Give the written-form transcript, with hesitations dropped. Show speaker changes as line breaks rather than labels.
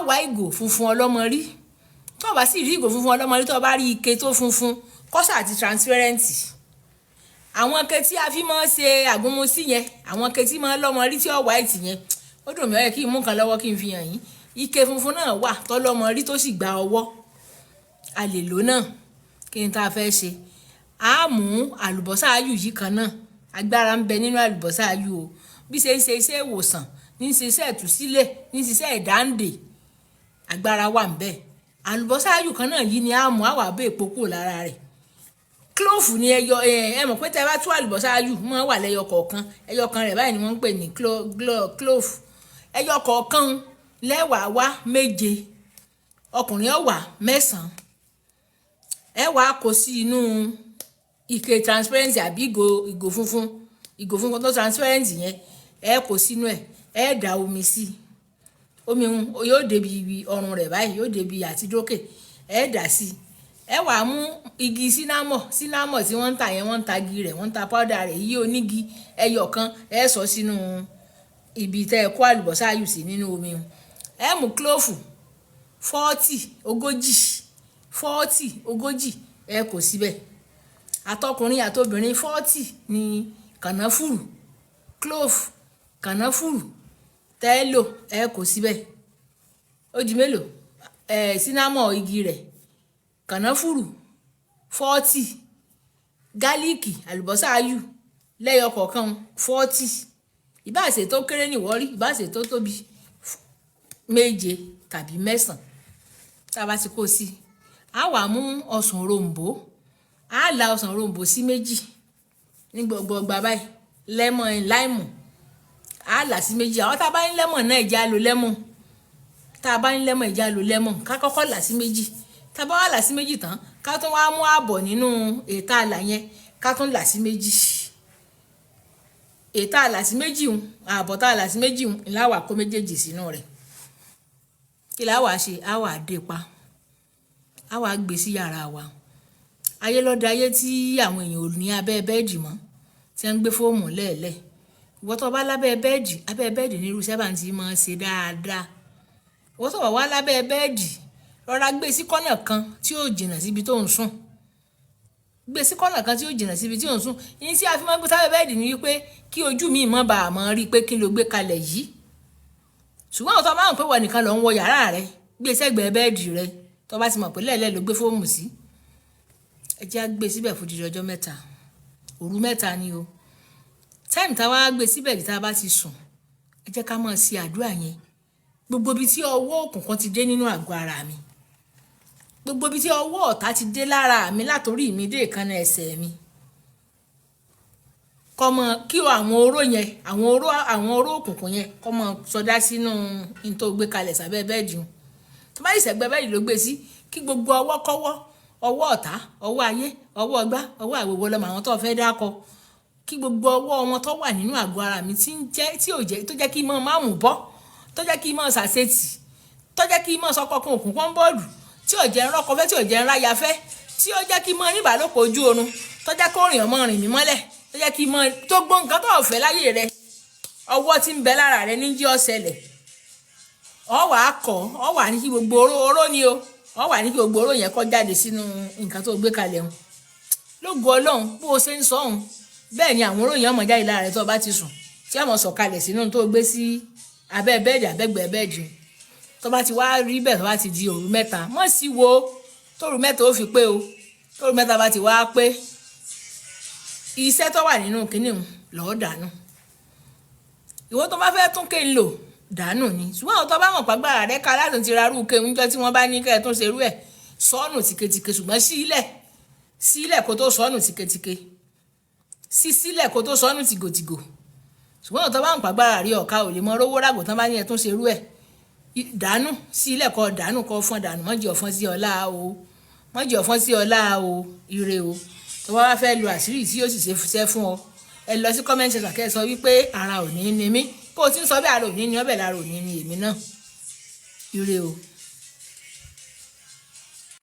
wá ìgò funfun ọlọ́mọ rí tó bá sì rí ìgò funfun ọlọ́mọ rí tó bá rí ike tó funfun kọ́sà àti transparent àwọn ike tí a fi máa ń ṣe àgúnmusí yẹn àwọn ike tí máa ń lọ́mọ rí tí ó white yẹn ó dùn mí ó yẹ kí n mú kan lọ́wọ́ kí n fi hàn yín ike funfun náà wà tọ́lọ́mọ rí tó sì gba ọwọ́ a lè lò náà kí n tá a fẹ́ ṣe a mú àlùbọ́sà ayù yìí kan náà agbára ń bẹ nínú àlùbọ́sà ayù o bí ṣe ń ṣe iṣẹ́ ìwòsàn ní ṣe iṣẹ́ ìtúsílẹ̀ ní ṣe iṣẹ́ ìdáǹdè agbára wà ń bẹ àlùbọ́sà ayù kan náà yìí ni a mú àwà bẹ́ẹ̀ pokò lára rẹ̀ clove ni ẹyọ ẹ mọ̀ pé tẹ́ bá tú àlùbọ́sà ayù mọ́ wà lẹ́yọ kọ̀ọ̀kan ẹyọ kan rẹ̀ báyìí ni wọ́n ń pè ní clove ẹyọ kọ̀ọ̀kan lẹ́wàá wá méje ọkùnrin ọ̀wà mẹ́sàn-án ẹ wàá kó sí inú ike transparent àbí ìgò funfun tó transparent yẹn ẹ kó sínú ẹ dà omi sí omi yóò débi ọrùn rẹ̀ báyìí yóò débi àtidókè ẹ dà sí ẹ wàá mú igi sínámọ̀ tí wọ́n ń tà yẹn wọ́n ń ta igi rẹ̀ wọ́n ń ta powder rẹ̀ yí onígi ẹyọ kan ẹ sọ sínú ibi tẹ́ ẹ kó àlùbọ́sà ayù sí nínú omi ẹ mú clove 40 ẹ kó síbẹ̀ àtọkùnrin àtobìnrin 40 ní kànáfùrù clove kànáfùrù tẹ́lò ẹ kó síbẹ̀ ó di mélòó sínámọ̀ igi rẹ̀ kànáfùrù 40 gálíìkì àlùbọ́sà ayù lẹ́yọ kọ̀ọ̀kan 40 ìbáṣe tó kéré nìwọ́rí ìbáṣe tó tóbi méje tàbí mẹ́sàn-án tá a bá ti kó sí a wà mú ọsàn òrombó a la ọsàn òrombó sí méjì ní gbọgbọgba báyìí lẹ́mọ̀n láìmù a là sí méjì àwọn tá a bá ní lẹ́mọ̀n náà ìjà lo lẹ́mọ̀n tá a bá ní lẹ́mọ̀n ìjà lo lẹ́mọ̀n ká kọ́kọ́ là sí méjì tá a bá wà là sí méjì tán ká tún wá mú ààbọ̀ nínú ètò àlà yẹn ká tún là sí méjì ètò àlà sí méjì ń ààbọ̀ tá a là sí méjì ń ìláwà kó méjèèjì sínú rẹ̀ kí la wàá ṣe a wàá dé pa a wàá gbé sí yàrá wa ayé lọ́dọ̀ ayé tí àwọn èèyàn ò ní abẹ́ bẹ́ẹ̀dì mọ́ tí wọ́n ń gbé fóòmù lẹ́ẹ̀lẹ́ ìwọ tó bá lábẹ́ bẹ́ẹ̀dì ní irú sẹ́bà tí máa ń ṣe dáadáa ìwọ tó bá wá lábẹ́ bẹ́ẹ̀dì rọra gbé sí kọ́nà kan tí yóò jìnnà síbi tó ń sùn gbé sí kọ́nà kan tí yóò jìnnà síbi tí ò ń sùn yín tí a fi máa ń gbé sábẹ́ bẹ́ẹ̀dì ni wípé kí ojú mi mọ́ bá a mọ́ rí i pé kí ló gbé kalẹ̀ yìí ṣùgbọ́n àwọn tó máa ń pè wọ́n nìkan lọ ń wọ yàrá rẹ gbé sẹ́gbẹ̀ẹ́ bẹ́ẹ̀dì rẹ tó bá ti mọ̀ pé lẹ́ẹ̀lẹ́ ló gbé fóòmù sí ẹ jẹ́ á gbé síbẹ̀ fún jíjọ ọjọ́ mẹ́ta òru mẹ́ta ni o táìmù tá a wá gbé síbẹ̀ tí tá a bá ti sùn ẹ jẹ́ ká máa ṣe àdúrà yẹn gbogbo ibi tí ọwọ́ òkùnkùn ti dé nínú àgọ́ ara mi gbogbo ibi tí ọwọ́ ọ̀tá ti dé lára mi látòrí mi dé ìkànnà ẹsẹ̀ mi kọ́mọ kí àwọn oró yẹn àwọn oró òkùnkùn yẹn kọ́mọ sọdá sínú ní tó gbé kalẹ̀ sábẹ́ bẹ́ẹ̀dì tó bá ìṣẹ̀gbẹ́ bẹ́ẹ̀dì ló gbé sí kí gbogbo ọwọ́ kọ́wọ́ ọwọ́ ọ̀tá ọwọ́ ayé ọwọ́ ọgbá ọwọ́ àwòwò lọ́mọ àwọn tó fẹ́ dákọ kí gbogbo ọwọ́ wọn tó wà nínú àgọ́ ara mi tí ò jẹ́ tó jẹ́ kí mọ́ máa mú bọ́ tó jẹ́ kí mọ́ sàṣetì tó jẹ́ kí mọ́ sọkọkùn òkùnkùn bọ́ọ̀lù tí ò jẹ́ ńrọ́kọ fẹ́ tí ò jẹ́ ńráyà fẹ́ tí ó jẹ́ kí mọ́ níbàlòpọ̀ ojú oorun tó jẹ́ kó rìn ọmọ rìn mí mọ́lẹ̀ tó jẹ́ kí mọ́ tó gbọ́ nǹkan tó fẹ́ láyé rẹ ọwọ́ tí ń bẹ lára rẹ ní jẹ́ ọ̀sẹ̀lẹ̀ ọ wà á kọ́ ọ wà ní kí gbogbo oró ni o ọ wà ní kí gbogbo oró yẹn kó jáde sínú nǹkan tó gbé kalẹ̀ hàn lógo ọlọ́run bó o ṣe ń sọ ọ̀hún bẹ́ẹ̀ ni àwọn oró yẹn ọmọ jáde lára rẹ tó bá ti sùn tí ọmọ sọ̀kalẹ̀ sínú tó gbé sí abẹ́ bẹ́ẹ̀dì abẹ́gbẹ́ bẹ́ẹ̀dì tó bá ti wá rí bẹ́ẹ̀ tó bá ti di òru mẹ́ta mọ́ sí wo tóru mẹ́ta ó fi pé o tóru mẹ́ta bá ti wá pé iṣẹ́ tó wà nínú kínní lọ́ọ́ dànù ìwọ tó bá fẹ́ tún ké ń lò dànù ni ṣùgbọ́n àwọn tó bá mọ̀ pàgbára rẹ ká láti ti rarú ké oúnjẹ tí wọ́n bá ní kẹ́ ẹ̀ tún ṣerú ẹ̀ sọ́ọ̀nù tìketìke ṣùgbọ́n sílẹ̀ kó tó sọ́ọ̀nù tìketìke sílẹ̀ kó tó sọ́ọ̀nù tìgòtìgò ṣùgbọ́n àwọn tó bá mọ̀ pàgbára rí ọ̀ka ò lè mọ rówó ràgò tán bá ní ẹ̀ tún ṣerú ẹ̀ dànú sílẹ̀ kọ́ dànù kọ́ fọ́n dànù mọ́jì ọ̀fọ́n sí ọlá o mọ́jì ọ̀fọ́n sí ọlá o ire o tó bá wá fẹ́ lo àṣírí tí yóò sì ṣe fún ọ ẹ lọ sí comment section kẹ́ ẹ sọ wípé ara ò ní ní mí bó o ti ń sọ bẹ́ẹ̀ ara ò ní ní ọbẹ̀ lára ò ní ní èmi náà ire o.